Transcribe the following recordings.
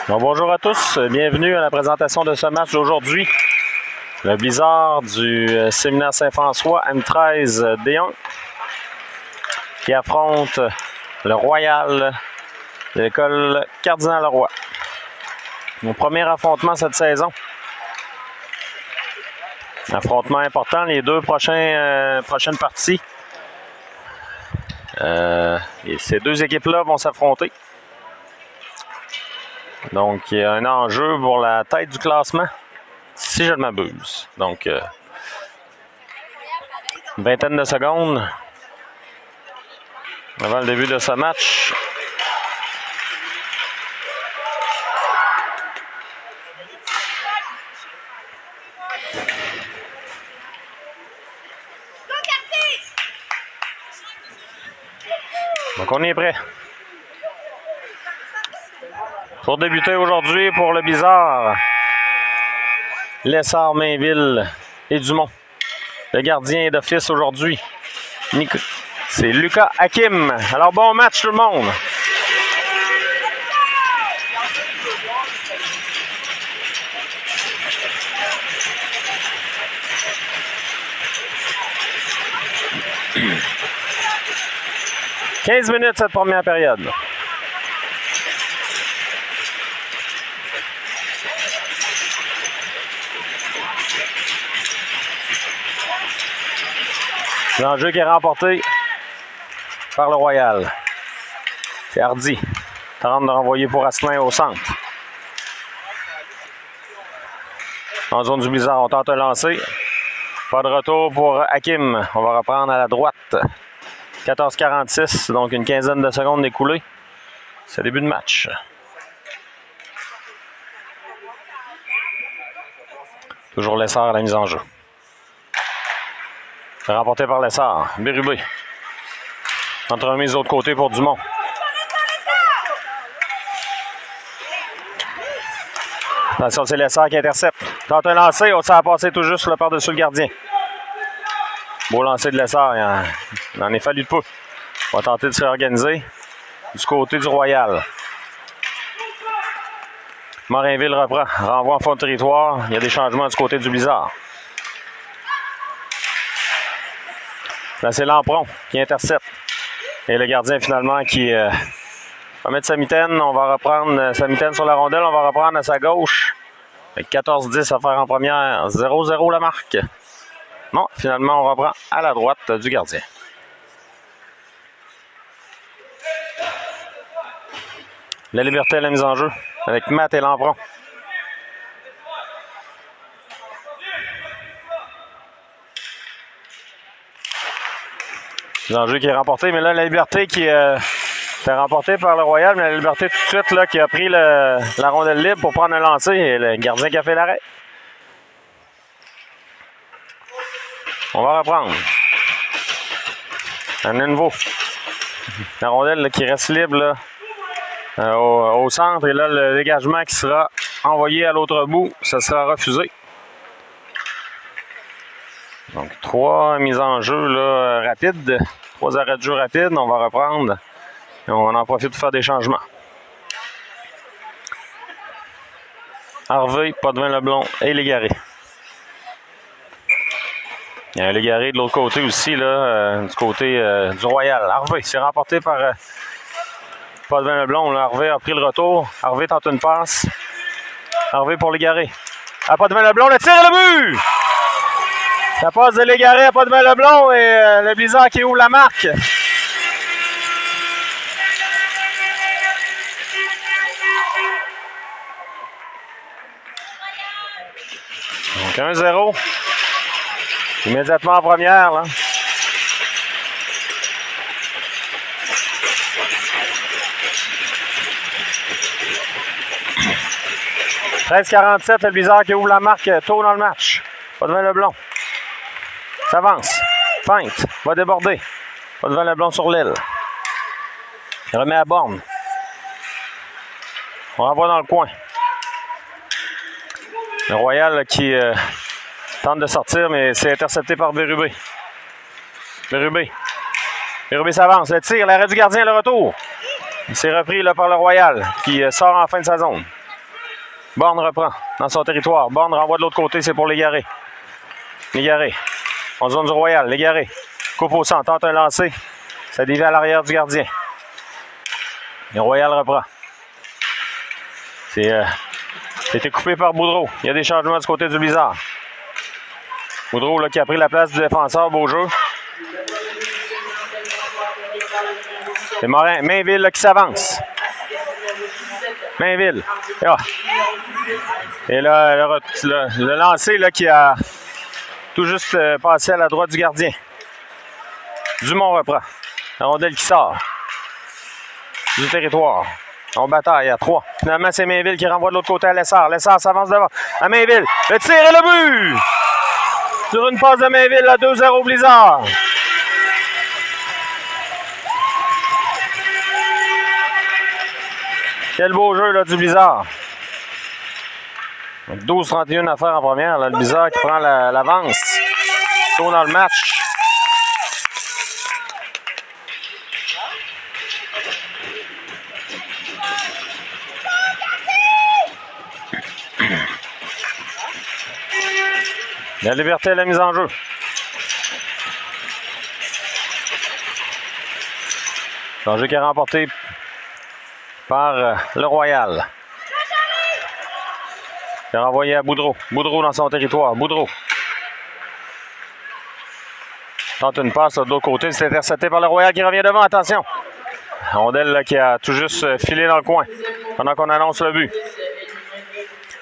Bon, bonjour à tous, bienvenue à la présentation de ce match d'aujourd'hui. Le Blizzard du Séminaire Saint-François M13 D1 qui affronte le Royal de l'école Cardinal-Leroy. Mon premier affrontement cette saison. Affrontement important, les deux prochaines parties. Et ces deux équipes-là vont s'affronter. Donc, il y a un enjeu pour la tête du classement, si je ne m'abuse. Donc, une vingtaine de secondes avant le début de ce match. Donc, on est prêt. Pour débuter aujourd'hui pour le Blizzard, Lessard, Mainville et Dumont. Le gardien d'office aujourd'hui, c'est Lucas Hakim. Alors, bon match tout le monde. « 15 minutes cette première période. L'enjeu qui est remporté par le Royal. C'est Hardy. Tente de renvoyer pour Asselin au centre. En zone du Blizzard, on tente un lancer. Pas de retour pour Hakim. On va reprendre à la droite. 14:46, donc une quinzaine de secondes écoulées. C'est le début de match. Toujours Lessard à la mise en jeu. Remporté par Lessard. Bérubé. Entremise de l'autre côté pour Dumont. Attention, c'est Lessard qui intercepte. Tente un lancer. Ça a passé tout juste là, par-dessus le gardien. Beau lancer de Lessard. Il en est fallu de peu. On va tenter de se réorganiser du côté du Royal. Morinville reprend. Renvoi en fond de territoire. Il y a des changements du côté du Blizzard. Là, c'est Lampron qui intercepte. Et le gardien, finalement, qui va mettre sa mitaine. On va reprendre sa mitaine sur la rondelle. On va reprendre à sa gauche. Avec 14-10 à faire en première. 0-0 la marque. Non, finalement, on reprend à la droite du gardien. La liberté à la mise en jeu avec Matt et Lampron. L'enjeu qui est remporté, mais là, la liberté qui est remportée par le Royal, mais la liberté tout de suite là, qui a pris la rondelle libre pour prendre un lancer et le gardien qui a fait l'arrêt. On va reprendre. Un nouveau. La rondelle là, qui reste libre là, au centre et là, le dégagement qui sera envoyé à l'autre bout, ça sera refusé. Donc, 3 mises en jeu là, rapides. 3 arrêts de jeu rapides. On va reprendre. Et on en profite pour faire des changements. Harvey, Potvin-Leblond et Légaré. Il y a un Légaré de l'autre côté aussi, là, du côté du Royal. Harvey, c'est remporté par Potvin-Leblond. Harvey a pris le retour. Harvey tente une passe. Harvey pour Légaré. À Potvin-Leblond, le tir et le but! Ça passe de Légaré à Potvin-Leblond et le Blizzard qui ouvre la marque. Donc 1-0. Immédiatement en première. Là. « 13:47, le Blizzard qui ouvre la marque tôt dans le match. Potvin-Leblond. S'avance. Feinte. Va déborder. Potvin-Leblond sur l'aile. Il remet à borne. On renvoie dans le coin. Le Royal qui tente de sortir, mais c'est intercepté par Bérubé. Bérubé s'avance. Le tir, l'arrêt du gardien, le retour. C'est repris là, par le Royal qui sort en fin de sa zone. Borne reprend dans son territoire. Borne renvoie de l'autre côté, c'est pour Légaré. Légaré. En zone du Royal. Légaré. Coupe au centre, tente un lancer. Ça dévie à l'arrière du gardien. Le Royal reprend. C'était coupé par Boudreau. Il y a des changements du côté du Blizzard. Boudreau là, qui a pris la place du défenseur. Beau jeu. C'est Mainville là, qui s'avance. Mainville. Ah. Et là, le lancer là, qui a tout juste passé à la droite du gardien. Dumont reprend. La rondelle qui sort du territoire. On bataille à 3. Finalement, c'est Mainville qui renvoie de l'autre côté à Lessard. Lessard s'avance devant. À Mainville. Le tir et le but! Sur une passe de Mainville à 2-0 Blizzard. Quel beau jeu là, du Blizzard. 12-31 à faire en première. Là, le Blizzard qui prend l'avance. Tôt dans le match. La liberté et la mise en jeu. Un jeu qui est remporté par le Royal. Il a renvoyé à Boudreau. Boudreau dans son territoire. Boudreau. Tente une passe de l'autre côté. C'est intercepté par le Royal qui revient devant. Attention. Rondelle là, qui a tout juste filé dans le coin pendant qu'on annonce le but.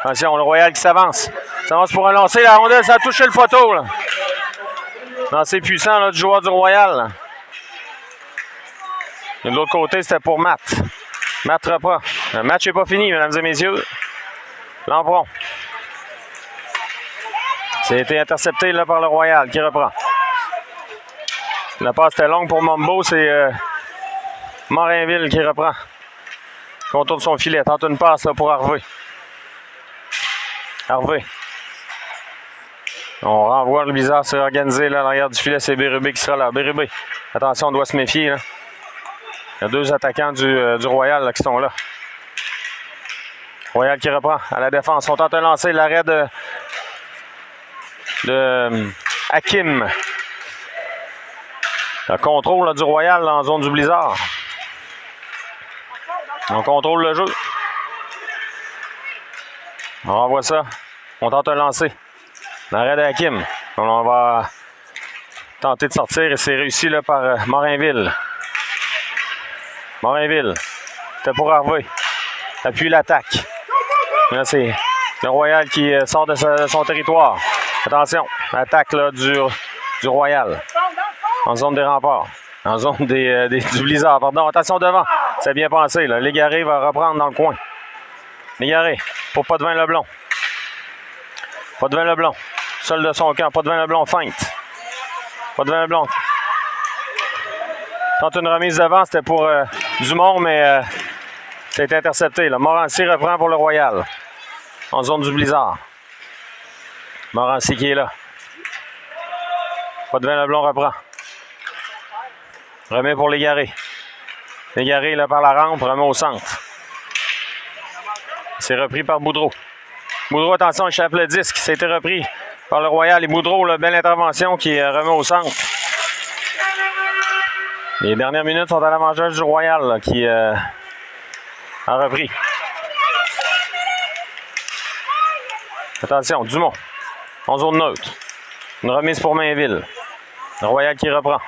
Attention, le Royal qui s'avance. S'avance pour un lancer. La rondelle, ça a touché le poteau. Là. Lancer puissant là, du joueur du Royal. Là. Et de l'autre côté, c'était pour Matt. Matt reprend. Le match n'est pas fini, mesdames et messieurs. Lampron. C'est été intercepté là, par le Royal qui reprend. La passe était longue pour Mombo. C'est Morinville qui reprend. Contourne son filet. Tente une passe là, pour Harvey. Harvey. On renvoie le Blizzard, c'est organisé là, à l'arrière du filet. C'est Bérubé qui sera là. Bérubé. Attention, on doit se méfier. Là. Il y a deux attaquants du Royal là, qui sont là. Royal qui reprend à la défense. On tente de lancer l'arrêt de Hakim. Le contrôle là, du Royal là, en zone du Blizzard. On contrôle le jeu. On renvoie ça. On tente un lancer. L'arrêt de Hakim. On va tenter de sortir et c'est réussi là, par Morinville. Morinville. C'était pour Harvey. Appuie l'attaque. Là, c'est le Royal qui sort de son territoire. Attention. L'attaque là, du Royal. En zone des remparts. En zone du Blizzard. Pardon. Attention devant. C'est bien pensé. Là. Légaré va reprendre dans le coin. Légaré. Pour Potvin Leblond. Potvin Leblond. Seul de son camp. Potvin Leblond feinte. Potvin Leblond. Tente une remise devant. C'était pour Dumont, mais ça a été intercepté. Là. Morancy reprend pour le Royal. En zone du Blizzard. Morancy qui est là. Potvin Leblond reprend. Remet pour Légaré. Légaré là par la rampe. Remet au centre. C'est repris par Boudreau. Boudreau, attention, échappe le disque. C'était repris par le Royal. Et Boudreau, là, belle intervention qui remet au centre. Les dernières minutes sont à l'avantage du Royal là, qui a repris. Attention, Dumont. En zone neutre. Une remise pour Mainville. Le Royal qui reprend.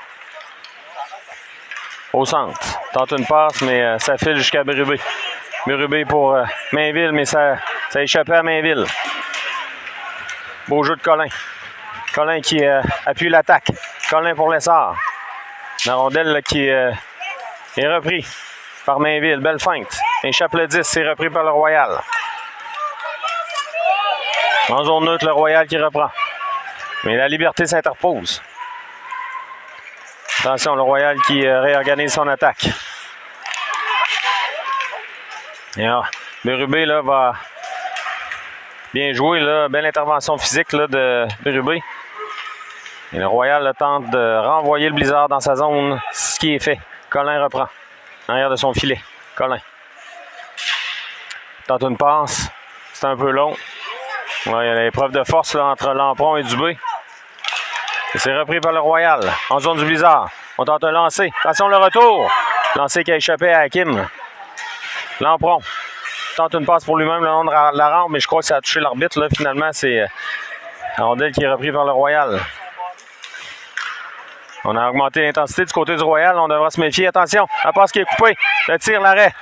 Au centre. Tente une passe, mais ça file jusqu'à Bérubé. Bérubé pour Mainville, mais ça a échappé à Mainville. Beau jeu de Collin. Collin qui appuie l'attaque. Collin pour Lessard. La rondelle là, qui est repris par Mainville. Belle feinte. Échappe le 10, c'est repris par le Royal. En zone neutre, le Royal qui reprend. Mais la Liberté s'interpose. Attention, le Royal qui réorganise son attaque. Et là, Bérubé là, va bien jouer. Là. Belle intervention physique là, de Bérubé. Et le Royal là, tente de renvoyer le Blizzard dans sa zone. Ce qui est fait. Collin reprend. En arrière de son filet. Collin. Tente une passe. C'est un peu long. Ouais, il y a l'épreuve de force là, entre Lampron et Dubé. Et c'est repris par le Royal. En zone du Blizzard. On tente un lancer. Attention le retour. Lancer qui a échappé à Hakim. Lampron tente une passe pour lui-même le long de la rampe, mais je crois que ça a touché l'arbitre. Finalement, c'est la rondelle qui est repris par le Royal. On a augmenté l'intensité du côté du Royal. On devra se méfier. Attention, la passe qui est coupée. Le tir, l'arrêt.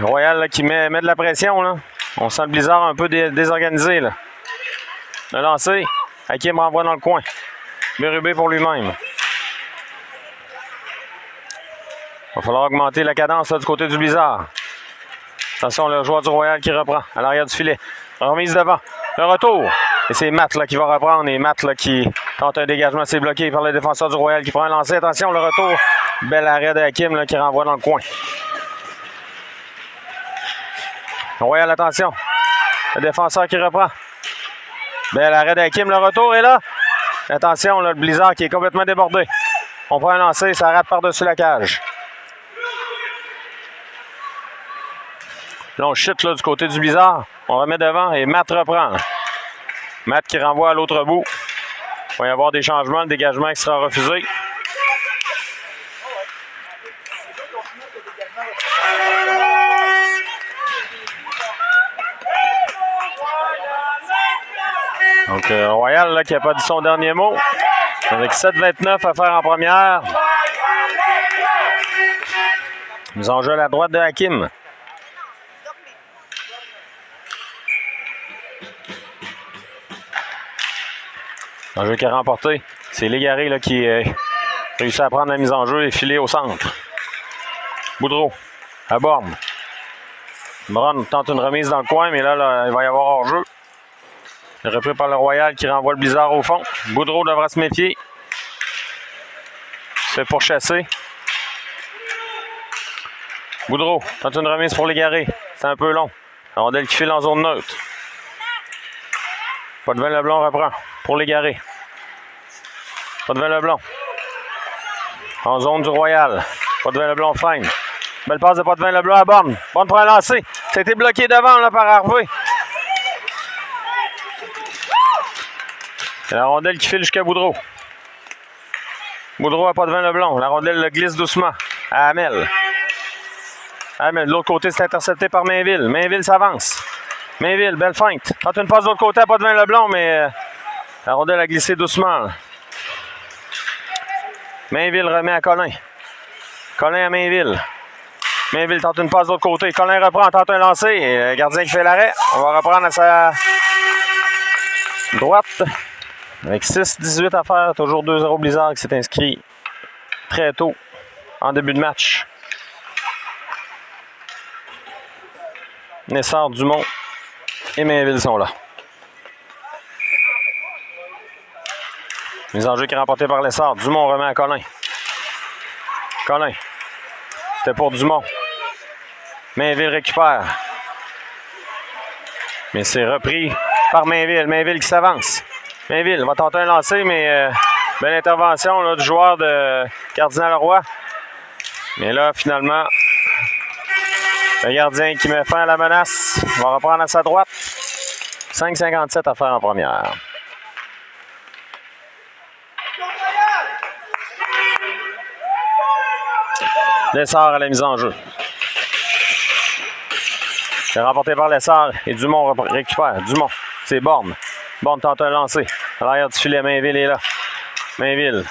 Le Royal là, qui met de la pression. Là. On sent le Blizzard un peu désorganisé. Là. Le lancer. Hakim renvoie dans le coin. Bérubé pour lui-même. Il va falloir augmenter la cadence là, du côté du Blizzard. Attention, le joueur du Royal qui reprend à l'arrière du filet. Remise devant. Le retour. Et c'est Matt là, qui va reprendre. Et Matt là, qui tente un dégagement. C'est bloqué par le défenseur du Royal qui prend un lancer. Attention, le retour. Bel arrêt de Hakim là, qui renvoie dans le coin. Royal, attention. Le défenseur qui reprend. Bel arrêt de Hakim. Le retour est là. Attention, là, le Blizzard qui est complètement débordé. On prend un lancer. Ça rate par-dessus la cage. Là, on chute là, du côté du Blizzard. On remet devant et Matt reprend. Matt qui renvoie à l'autre bout. Il va y avoir des changements. Le dégagement qui sera refusé. Donc, Royal là, qui n'a pas dit son dernier mot. Avec 7-29 à faire en première. Mise en jeu à la droite de Hakim. Un jeu qui a remporté. C'est Légaré là, qui réussit à prendre la mise en jeu et filer au centre. Boudreau à Borne. Brown tente une remise dans le coin, mais là, il va y avoir hors-jeu. Repris par le Royal qui renvoie le Blizzard au fond. Boudreau devra se méfier. Se fait pourchasser. Boudreau tente une remise pour Légaré. C'est un peu long. La rondelle qui file en zone neutre. Potvin Leblond reprend pour Légaré. Potvin Leblond. En zone du Royal. Potvin Leblond freine. Belle passe de Potvin Leblond à Borne. Borne pour un lancer. Ça a été bloqué devant là, par Harvey. La rondelle qui file jusqu'à Boudreau. Boudreau à Potvin Leblond. La rondelle le glisse doucement à Hamel. Hamel, de l'autre côté, c'est intercepté par Mainville. Mainville s'avance. Mainville, belle feinte. Tente une passe de l'autre côté à Potvin Leblond, mais la rondelle a glissé doucement. Là. Mainville remet à Colin. Colin à Mainville. Mainville tente une passe de l'autre côté. Colin reprend, tente un lancer. Et le gardien qui fait l'arrêt. On va reprendre à sa droite. Avec 6-18 à faire. Toujours 2-0 Blizzard qui s'est inscrit très tôt en début de match. Nessard, Dumont et Mainville sont là. Mise en jeu qui est remportée par Lessard. Dumont remet à Colin. Colin. C'était pour Dumont. Mainville récupère. Mais c'est repris par Mainville. Mainville qui s'avance. Mainville va tenter un lancer, mais belle intervention là, du joueur de Cardinal-Leroy. Mais là, finalement, le gardien qui met fin à la menace va reprendre à sa droite. 5,57 à faire en première. Lessard à la mise en jeu. C'est remporté par Lessard et Dumont récupère. Dumont, c'est Borne. Borne tente un lancer. À l'arrière du filet, Mainville est là. Mainville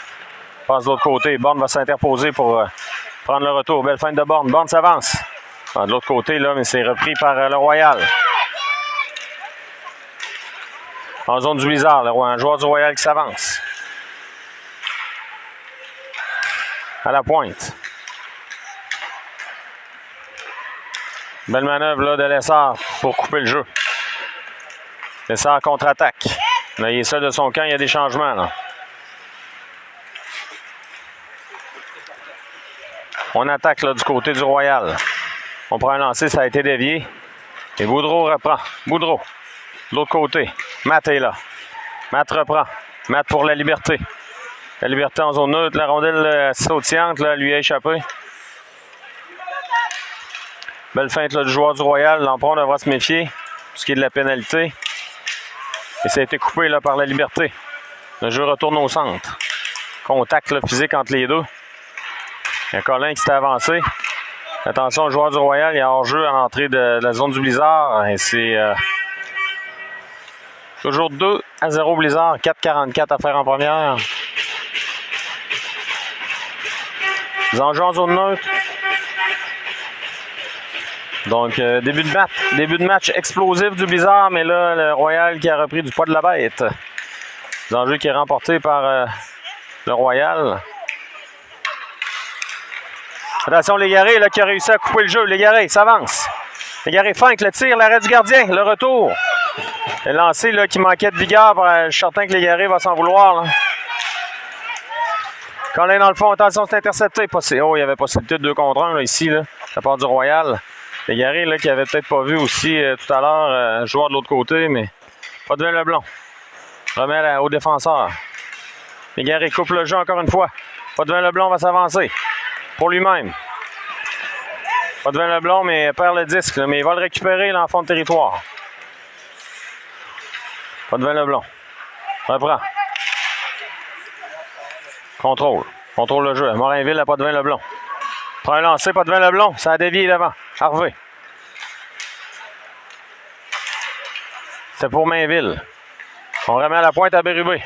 passe de l'autre côté. Borne va s'interposer pour prendre le retour. Belle feinte de Borne. Borne s'avance. De l'autre côté, là, mais c'est repris par le Royal. En zone du Blizzard, un joueur du Royal qui s'avance. À la pointe. Belle manœuvre là, de Lessard pour couper le jeu. Lessard contre-attaque. Là, il est seul de son camp, il y a des changements. Là. On attaque là, du côté du Royal. On prend un lancer, ça a été dévié. Et Boudreau reprend. Boudreau. De l'autre côté. Matt est là. Matt reprend. Matt pour la liberté. La liberté en zone neutre. La rondelle sautillante là, lui a échappé. Belle feinte là, du joueur du Royal. Lampron devra se méfier pour ce qui est de la pénalité. Et ça a été coupé là, par la Liberté. Le jeu retourne au centre. Contact là, physique entre les deux. Il y a Colin qui s'est avancé. Attention au joueur du Royal. Il y a hors-jeu à l'entrée de la zone du Blizzard. Et c'est toujours 2-0 Blizzard. 4,44 à faire en première. Les enjeux en zone neutre. Donc, début de match explosif du Blizzard, mais là, le Royal qui a repris du poids de la bête. L'enjeu qui est remporté par le Royal. Attention, Légaré, là, qui a réussi à couper le jeu. Légaré s'avance. Légaré feinte le tir, l'arrêt du gardien, le retour. Le lancé là, qui manquait de vigueur. Je suis certain que Légaré va s'en vouloir. Là. Colin dans le fond, attention, c'est intercepté. Oh, il y avait possibilité de 2 contre 1 là, ici, là, de la part du Royal. Légaré, là, qui avait peut-être pas vu aussi tout à l'heure, joueur de l'autre côté, mais pas de Leblanc. Remet au défenseur. Légaré coupe le jeu encore une fois. Pas de Leblanc va s'avancer. Pour lui-même. Pas de Leblanc, mais perd le disque, là, mais il va le récupérer là, en fond de territoire. Pas de Leblanc. Reprend. Contrôle. Contrôle le jeu. Morinville n'a pas de Leblanc. Prend un lancer, pas de Leblanc. Ça a dévié devant. Harvey. C'est pour Mainville. On remet à la pointe à Bérubé.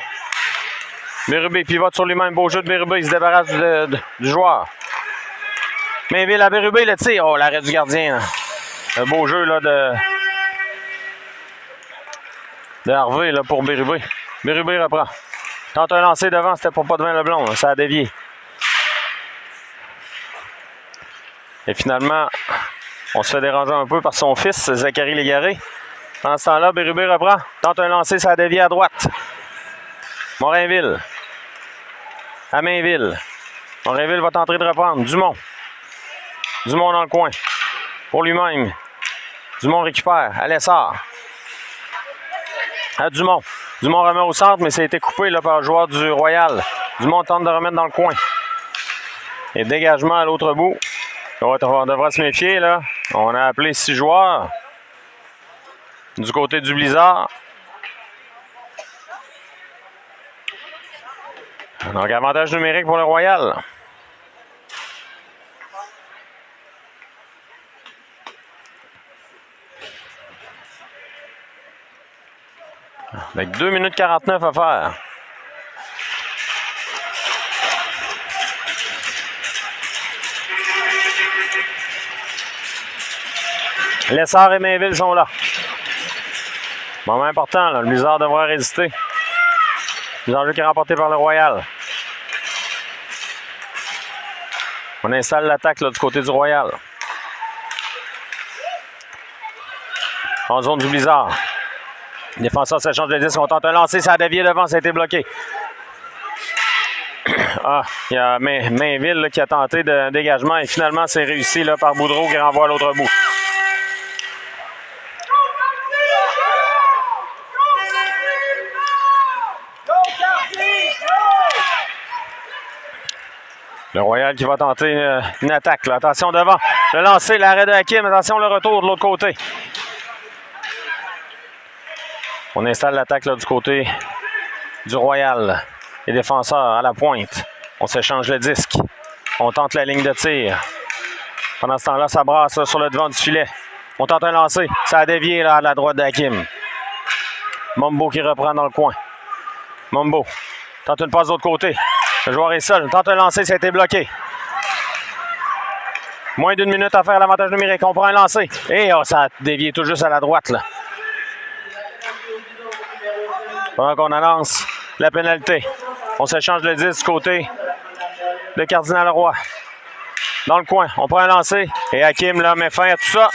Bérubé pivote sur lui-même. Beau jeu de Bérubé. Il se débarrasse du joueur. Mainville à Bérubé, le tir. Oh, l'arrêt du gardien. Là. Un beau jeu là, de Harvey là, pour Bérubé. Bérubé reprend. Tente un lancer devant, c'était pour pas de Leblanc. Là. Ça a dévié. Et finalement, on se fait déranger un peu par son fils, Zachary Légaré. Pendant ce temps-là, Bérubé reprend. Tente un lancer, ça a dévié à droite. Morinville. À Mainville. Morinville va tenter de reprendre. Dumont. Dumont dans le coin. Pour lui-même. Dumont récupère. À Lessard. À Dumont. Dumont remet au centre, mais ça a été coupé là, par le joueur du Royal. Dumont tente de remettre dans le coin. Et dégagement à l'autre bout. On devra se méfier. Là. On a appelé 6 joueurs. Du côté du Blizzard. Donc, avantage numérique pour le Royal. Avec 2 minutes 49 à faire. Lessard et Mainville sont là. Moment important, là. Le Blizzard devra résister. Les enjeux qui est remporté par le Royal. On installe l'attaque du côté du Royal. En zone du Blizzard. Le défenseur s'échange de 10. On tente un lancer. Ça a dévié devant. Ça a été bloqué. Ah, il y a Mainville là, qui a tenté de dégagement. Et finalement, c'est réussi là, par Boudreau qui renvoie à l'autre bout. Le Royal qui va tenter une attaque. Là. Attention devant. Le lancer, l'arrêt de Hakim. Attention le retour de l'autre côté. On installe l'attaque du côté du Royal. Les défenseurs à la pointe. On s'échange le disque. On tente la ligne de tir. Pendant ce temps-là, ça brasse là, sur le devant du filet. On tente un lancer. Ça a dévié là, à la droite d'Hakim. Mombo qui reprend dans le coin. Mombo tente une passe de l'autre côté. Le joueur est seul. Tente un lancer, ça a été bloqué. Moins d'1 minute à faire l'avantage numérique. On prend un lancer. Et oh, ça a dévié tout juste à la droite. Là. Pendant qu'on annonce la pénalité. On s'échange le 10 du côté de Cardinal Roy. Dans le coin, on prend un lancer. Et Hakim là, met fin à tout ça.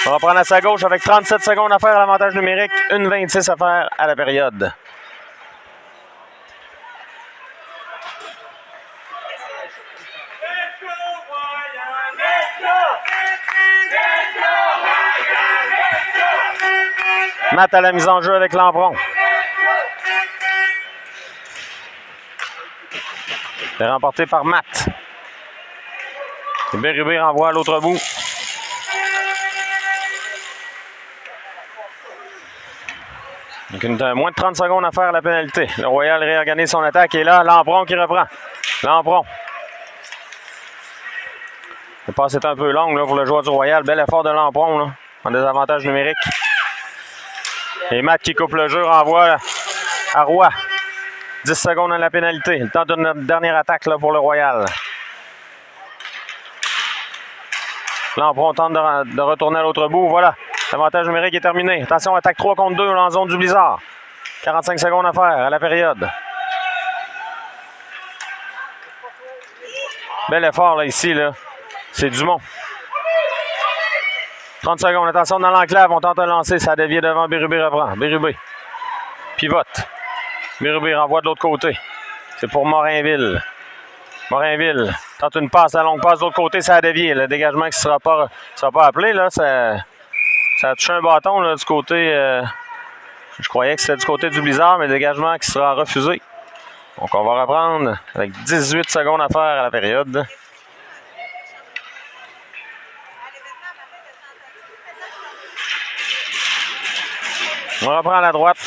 On va prendre à sa gauche avec 37 secondes à faire à l'avantage numérique. 1,26 à faire à la période. Matt à la mise en jeu avec Lampron. C'est remporté par Matt. Bérubé renvoie à l'autre bout. Donc, moins de 30 secondes à faire à la pénalité. Le Royal réorganise son attaque et là, Lampron qui reprend. Lampron. La passe est un peu longue là, pour le joueur du Royal. Bel effort de Lampron là, en désavantage numérique. Et Matt qui coupe le jeu, renvoie à Roy. 10 secondes à la pénalité. Le temps d'une dernière attaque là, pour le Royal. Lampron tente de retourner à l'autre bout. Voilà. L'avantage numérique est terminé. Attention, attaque 3 contre 2 en zone du Blizzard. 45 secondes à faire à la période. Bel effort là, ici. Là. C'est Dumont. 30 secondes. Attention dans l'enclave. On tente de lancer. Ça a dévié devant. Bérubé reprend. Bérubé. Pivote. Bérubé renvoie de l'autre côté. C'est pour Morinville. Morinville tente une passe, la longue passe de l'autre côté. Ça a dévié. Le dégagement qui ne sera pas appelé. Là, ça a touché un bâton là, du côté... je croyais que c'était du côté du Blizzard, mais le dégagement qui sera refusé. Donc, on va reprendre avec 18 secondes à faire à la période. On reprend à la droite.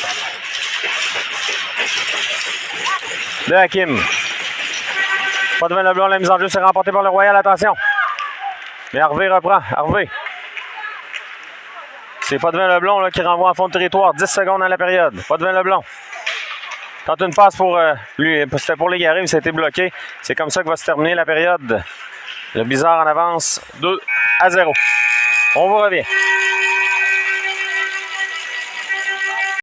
De Hakim. Pas devant le blanc, la mise en jeu, c'est remporté par le Royal. Attention. Mais Harvey reprend. Harvey. C'est pas devant Leblond là, qui renvoie en fond de territoire. 10 secondes à la période. Pas devant Leblond. Tente une passe pour lui. C'était pour l'égarer, mais ça a été bloqué. C'est comme ça que va se terminer la période. Le Blizzard en avance 2-0. On vous revient.